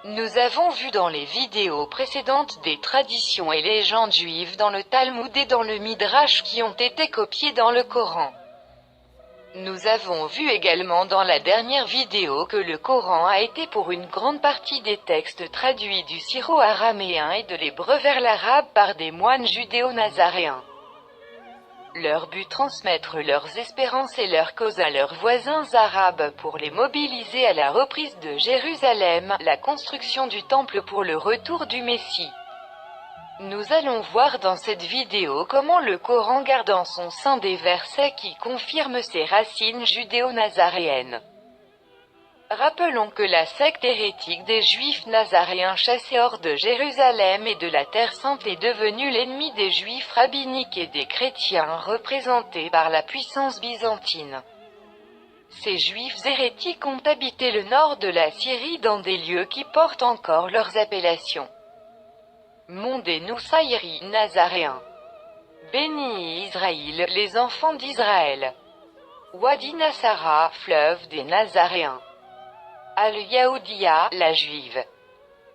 Nous avons vu dans les vidéos précédentes des traditions et légendes juives dans le Talmud et dans le Midrash qui ont été copiées dans le Coran. Nous avons vu également dans la dernière vidéo que le Coran a été pour une grande partie des textes traduits du syro-araméen et de l'hébreu vers l'arabe par des moines judéo-nazaréens. Leur but transmettre leurs espérances et leurs causes à leurs voisins arabes pour les mobiliser à la reprise de Jérusalem, la construction du temple pour le retour du Messie. Nous allons voir dans cette vidéo comment le Coran garde en son sein des versets qui confirment ses racines judéo-nazaréennes. Rappelons que la secte hérétique des Juifs nazaréens chassés hors de Jérusalem et de la Terre Sainte est devenue l'ennemi des Juifs rabbiniques et des chrétiens représentés par la puissance byzantine. Ces Juifs hérétiques ont habité le nord de la Syrie dans des lieux qui portent encore leurs appellations. Mont des Noussaïri, nazaréens. Béni Israël, les enfants d'Israël. Wadi Nassara, fleuve des Nazaréens. Al-Yaoudia, la juive.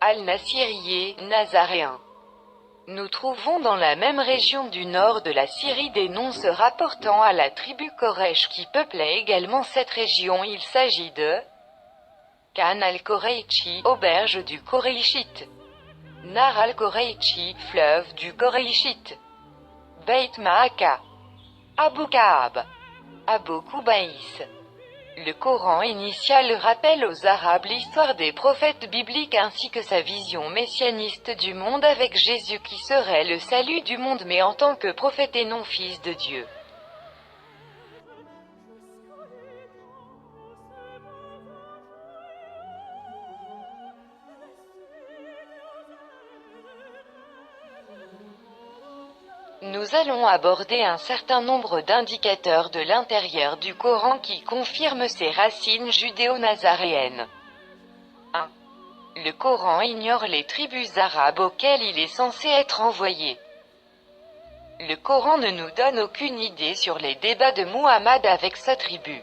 Al-Nassirié, nazaréen. Nous trouvons dans la même région du nord de la Syrie des noms se rapportant à la tribu Koresh qui peuplait également cette région. Il s'agit de Khan al-Koreichi, auberge du Koreichite. Nar al-Koreichi, fleuve du Koreichite. Beit Maaka. Abu Kaab. Abu Kubaïs. Le Coran initial rappelle aux Arabes l'histoire des prophètes bibliques ainsi que sa vision messianiste du monde avec Jésus qui serait le salut du monde mais en tant que prophète et non fils de Dieu. Nous allons aborder un certain nombre d'indicateurs de l'intérieur du Coran qui confirment ses racines judéo-nazaréennes. 1. Le Coran ignore les tribus arabes auxquelles il est censé être envoyé. Le Coran ne nous donne aucune idée sur les débats de Muhammad avec sa tribu,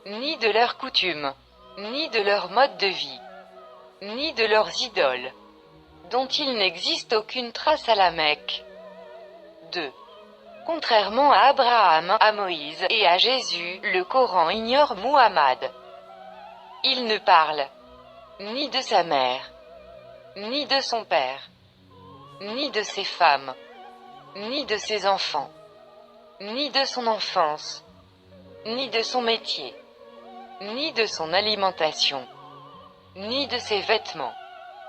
ni de leurs coutumes, ni de leur mode de vie, ni de leurs idoles, dont il n'existe aucune trace à la Mecque. 2. Contrairement à Abraham, à Moïse et à Jésus, le Coran ignore Muhammad. Il ne parle ni de sa mère, ni de son père, ni de ses femmes, ni de ses enfants, ni de son enfance, ni de son métier, ni de son alimentation, ni de ses vêtements,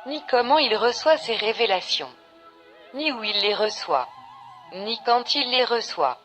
ni comment il reçoit ses révélations, ni où il les reçoit, ni quand il les reçoit.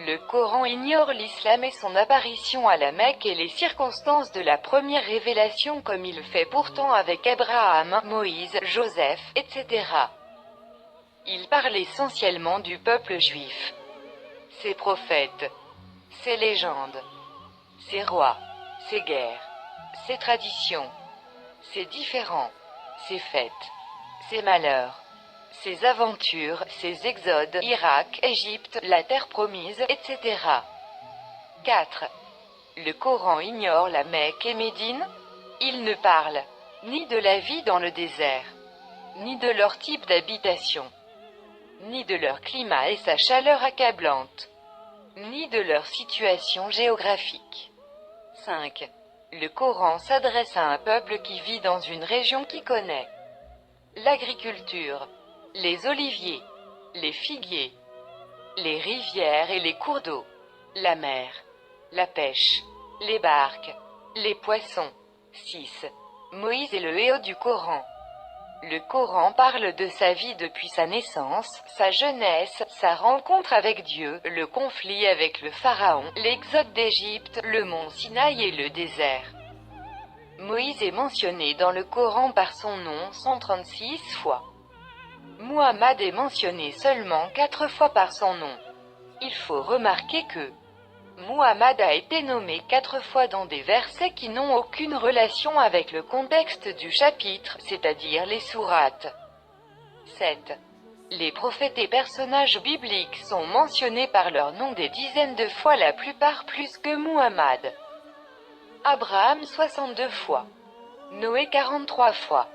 Le Coran ignore l'islam et son apparition à la Mecque et les circonstances de la première révélation comme il fait pourtant avec Abraham, Moïse, Joseph, etc. Il parle essentiellement du peuple juif, ses prophètes, ses légendes, ses rois, ses guerres, ses traditions, ses différends, ses fêtes, ses malheurs, ses aventures, ses exodes, Irak, Égypte, la terre promise, etc. 4. Le Coran ignore la Mecque et Médine. Il ne parle ni de la vie dans le désert, ni de leur type d'habitation, ni de leur climat et sa chaleur accablante, ni de leur situation géographique. 5. Le Coran s'adresse à un peuple qui vit dans une région qui connaît l'agriculture, les oliviers, les figuiers, les rivières et les cours d'eau, la mer, la pêche, les barques, les poissons. 6. Moïse est le héros du Coran. Le Coran parle de sa vie depuis sa naissance, sa jeunesse, sa rencontre avec Dieu, le conflit avec le Pharaon, l'exode d'Égypte, le mont Sinaï et le désert. Moïse est mentionné dans le Coran par son nom 136 fois. Muhammad est mentionné seulement 4 fois par son nom. Il faut remarquer que Muhammad a été nommé 4 fois dans des versets qui n'ont aucune relation avec le contexte du chapitre, c'est-à-dire les sourates. 7. Les prophètes et personnages bibliques sont mentionnés par leur nom des dizaines de fois, la plupart plus que Muhammad. Abraham 62 fois. Noé 43 fois.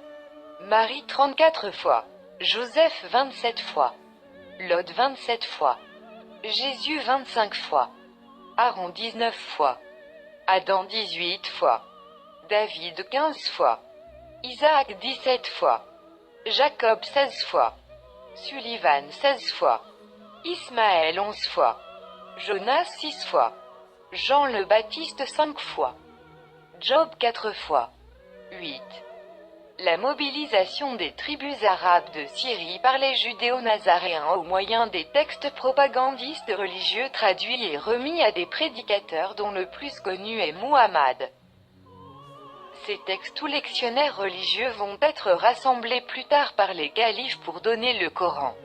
Marie 34 fois. Joseph 27 fois. Lot 27 fois. Jésus 25 fois. Aaron 19 fois. Adam 18 fois. David 15 fois. Isaac 17 fois. Jacob 16 fois. Sullivan 16 fois. Ismaël 11 fois. Jonas 6 fois. Jean le Baptiste 5 fois. Job 4 fois. 8. La mobilisation des tribus arabes de Syrie par les judéo-nazaréens au moyen des textes propagandistes religieux traduits et remis à des prédicateurs dont le plus connu est Muhammad. Ces textes ou lectionnaires religieux vont être rassemblés plus tard par les califes pour donner le Coran.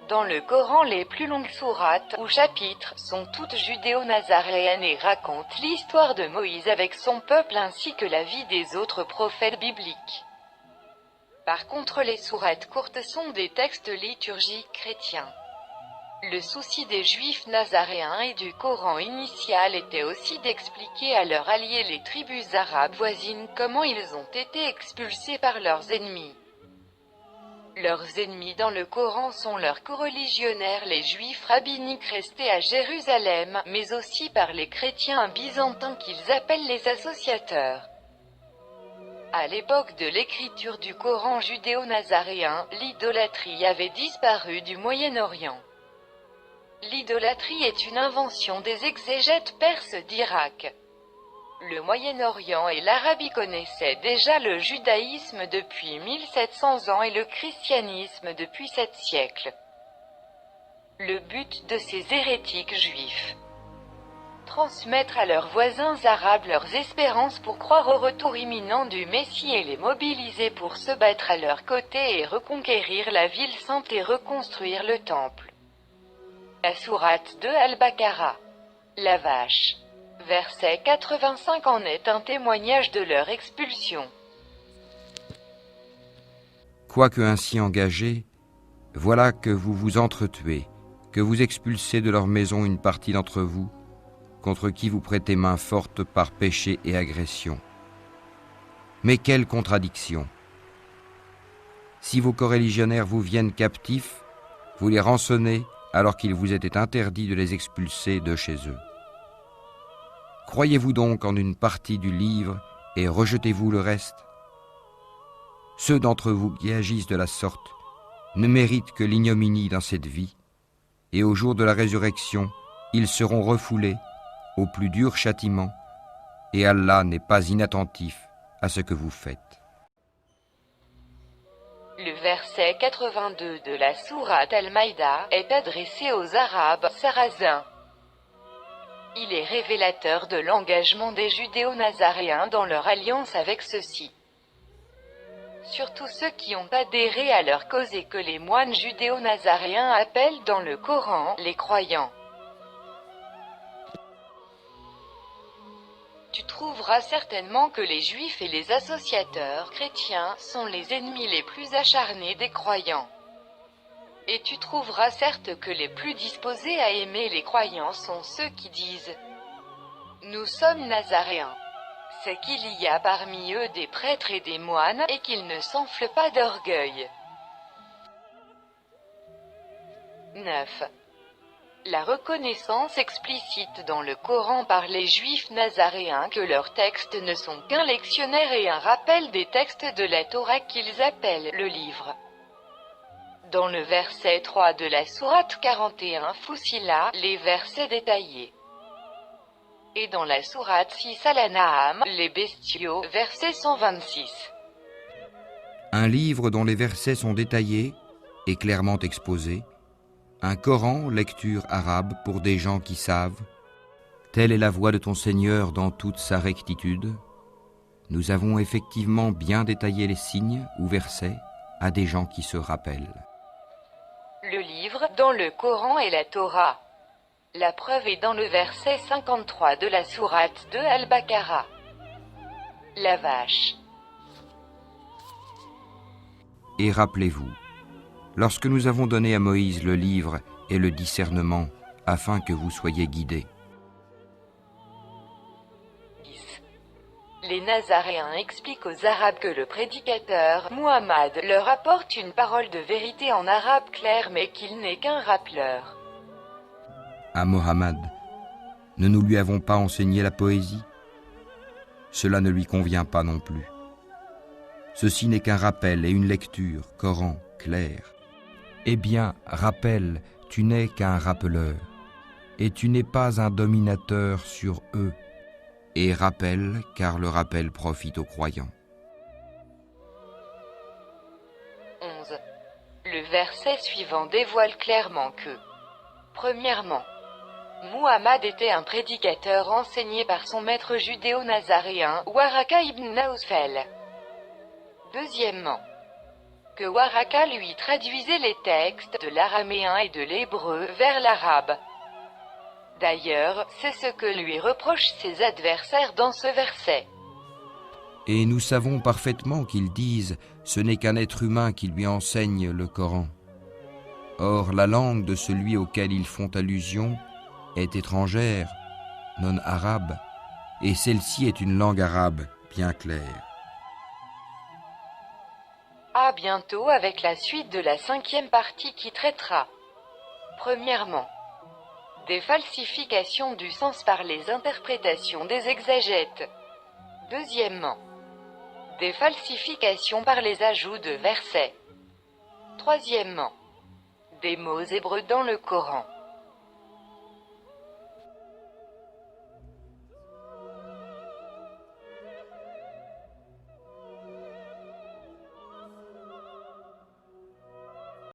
Dans le Coran, les plus longues sourates ou chapitres sont toutes judéo-nazaréennes et racontent l'histoire de Moïse avec son peuple ainsi que la vie des autres prophètes bibliques. Par contre, les sourates courtes sont des textes liturgiques chrétiens. Le souci des Juifs nazaréens et du Coran initial était aussi d'expliquer à leurs alliés les tribus arabes voisines comment ils ont été expulsés par leurs ennemis. Leurs ennemis dans le Coran sont leurs coreligionnaires les Juifs rabbiniques restés à Jérusalem, mais aussi par les chrétiens byzantins qu'ils appellent les associateurs. À l'époque de l'écriture du Coran judéo-nazaréen, l'idolâtrie avait disparu du Moyen-Orient. L'idolâtrie est une invention des exégètes perses d'Irak. Le Moyen-Orient et l'Arabie connaissaient déjà le judaïsme depuis 1700 ans et le christianisme depuis 7 siècles. Le but de ces hérétiques juifs: transmettre à leurs voisins arabes leurs espérances pour croire au retour imminent du Messie et les mobiliser pour se battre à leur côté et reconquérir la ville sainte et reconstruire le temple. La sourate de Al-Baqarah. La vache. Verset 85 en est un témoignage de leur expulsion. Quoique ainsi engagés, voilà que vous vous entretuez, que vous expulsez de leur maison une partie d'entre vous, contre qui vous prêtez main forte par péché et agression. Mais quelle contradiction! Si vos coreligionnaires vous viennent captifs, vous les rançonnez alors qu'il vous était interdit de les expulser de chez eux. Croyez-vous donc en une partie du livre et rejetez-vous le reste? Ceux d'entre vous qui agissent de la sorte ne méritent que l'ignominie dans cette vie, et au jour de la résurrection, ils seront refoulés au plus dur châtiment, et Allah n'est pas inattentif à ce que vous faites. Le verset 82 de la sourate Al-Maïda est adressé aux Arabes sarrasins. Il est révélateur de l'engagement des judéo-nazaréens dans leur alliance avec ceux-ci. Surtout ceux qui ont adhéré à leur cause et que les moines judéo-nazaréens appellent dans le Coran les croyants. Tu trouveras certainement que les juifs et les associateurs chrétiens sont les ennemis les plus acharnés des croyants. Et tu trouveras certes que les plus disposés à aimer les croyants sont ceux qui disent « Nous sommes nazaréens ». C'est qu'il y a parmi eux des prêtres et des moines et qu'ils ne s'enflent pas d'orgueil. 9. La reconnaissance explicite dans le Coran par les Juifs nazaréens que leurs textes ne sont qu'un lectionnaire et un rappel des textes de la Torah qu'ils appellent le livre. Dans le verset 3 de la sourate 41 Fussila, les versets détaillés. Et dans la sourate 6 Al-An'am, les bestiaux, verset 126. Un livre dont les versets sont détaillés et clairement exposés, un Coran, lecture arabe pour des gens qui savent. Telle est la voix de ton Seigneur dans toute sa rectitude. Nous avons effectivement bien détaillé les signes ou versets à des gens qui se rappellent. Le livre dans le Coran et la Torah. La preuve est dans le verset 53 de la sourate de Al-Baqarah. La vache. Et rappelez-vous, lorsque nous avons donné à Moïse le livre et le discernement, afin que vous soyez guidés. Les Nazaréens expliquent aux Arabes que le prédicateur, Muhammad, leur apporte une parole de vérité en arabe clair mais qu'il n'est qu'un rappeleur. À Mohammed, ne nous lui avons pas enseigné la poésie? Cela ne lui convient pas non plus. Ceci n'est qu'un rappel et une lecture, Coran, clair. Eh bien, rappel, tu n'es qu'un rappeleur, et tu n'es pas un dominateur sur eux. Et rappelle, car le rappel profite aux croyants. 11. Le verset suivant dévoile clairement que, premièrement, Muhammad était un prédicateur enseigné par son maître judéo-nazaréen, Waraka ibn Nawfal. Deuxièmement, que Waraka lui traduisait les textes de l'araméen et de l'hébreu vers l'arabe. D'ailleurs, c'est ce que lui reprochent ses adversaires dans ce verset. Et nous savons parfaitement qu'ils disent « ce n'est qu'un être humain qui lui enseigne le Coran ». Or, la langue de celui auquel ils font allusion est étrangère, non arabe, et celle-ci est une langue arabe bien claire. À bientôt avec la suite de la 5e partie qui traitera, premièrement, des falsifications du sens par les interprétations des exégètes. Deuxièmement, des falsifications par les ajouts de versets. Troisièmement, des mots hébreux dans le Coran.